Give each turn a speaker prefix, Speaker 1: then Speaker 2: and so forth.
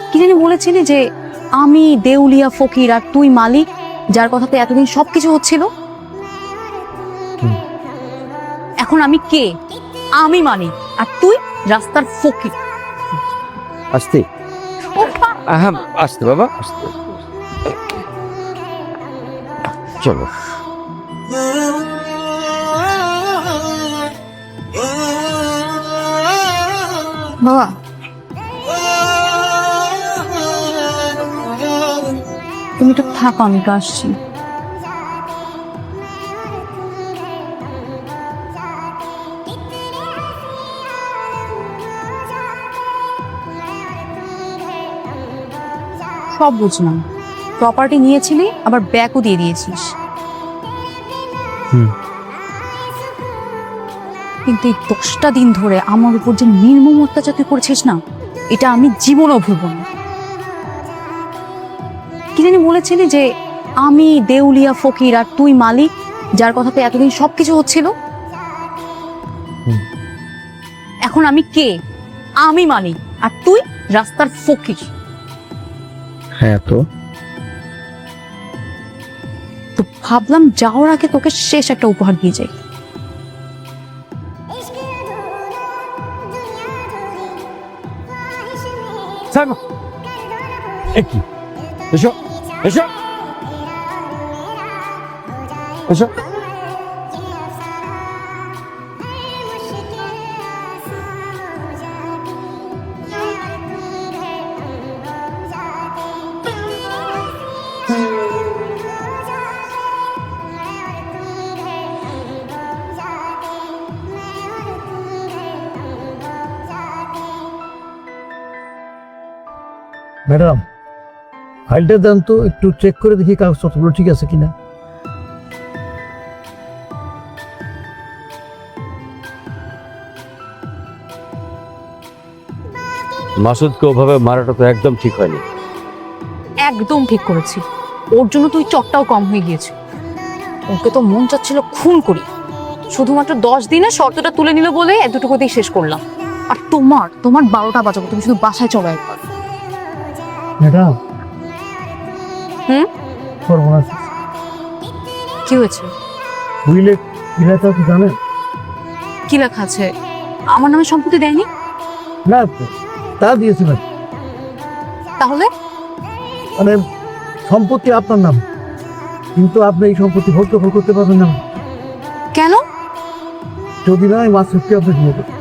Speaker 1: কি জানি বলেছিলি যে আমি দেউলিয়া ফকির আর তুই মালিক, যার কথাতে এতদিন সবকিছু হচ্ছিল। এখন আমি কে? আমি মালিক আর তুই রাস্তার ফকির।
Speaker 2: আসতে আসতে বাবা, আসতে চলো।
Speaker 1: বাবা, তুমি তো থাকো, আমি তো আসছি। সব বুঝলাম, প্রপার্টি নিয়েছিলি আবার ব্যাকও দিয়ে দিয়েছিস। কিন্তু এই 10টা দিন ধরে আমার উপর যে নির্মম অত্যাচার তুই করেছিস না, এটা আমি জীবনও ভুলব না। কি জানি বলেছিলি যে আমি দেউলিয়া ফকির আর তুই মালিক, যার কথাতে এতদিন সবকিছু হচ্ছিল। এখন আমি কে? আমি মালিক আর তুই রাস্তার ফকির।
Speaker 2: হ্যাঁ তো
Speaker 1: ভাবলাম যাওয়ার আগে তোকে শেষ একটা উপহার দিয়ে যাই।
Speaker 2: এসো এসো এসো।
Speaker 3: ম্যাডাম, ফাইলটা দেন তো, একটু চেক করে দেখি কাগজপত্রগুলো ঠিক আছে কিনা।
Speaker 2: মাসুদকে ওভাবে মারাটা তো একদম ঠিক হয়নি।
Speaker 1: একদম ঠিক করেছি, ওর জন্য তুই চটটাও কম হয়ে গিয়েছে। ওকে তো মন চাচ্ছিল খুন করি, শুধুমাত্র 10 দিনে শর্তটা তুলে নিল বলে এতটুকুতেই শেষ করলাম। আর তোমার 12টা বাজাবো, তুমি শুধু বাসায় চলো একবার।
Speaker 3: ম্যাডাম,
Speaker 1: সর্বনাশ। কি হয়েছে?
Speaker 3: উইলে কি লেখা আছে জানেন?
Speaker 1: কি লেখা আছে? আমার নামে সম্পত্তি দেয়নি?
Speaker 3: না তো, তা দিয়েছে না।
Speaker 1: তাহলে
Speaker 3: মানে সম্পত্তি আপনার নাম, কিন্তু আপনি এই সম্পত্তি ভোগ দখল করতে পারবেন না।
Speaker 1: কেন?
Speaker 3: যদি না, এই মাসুদকে আপনি দিয়ে দেবেন।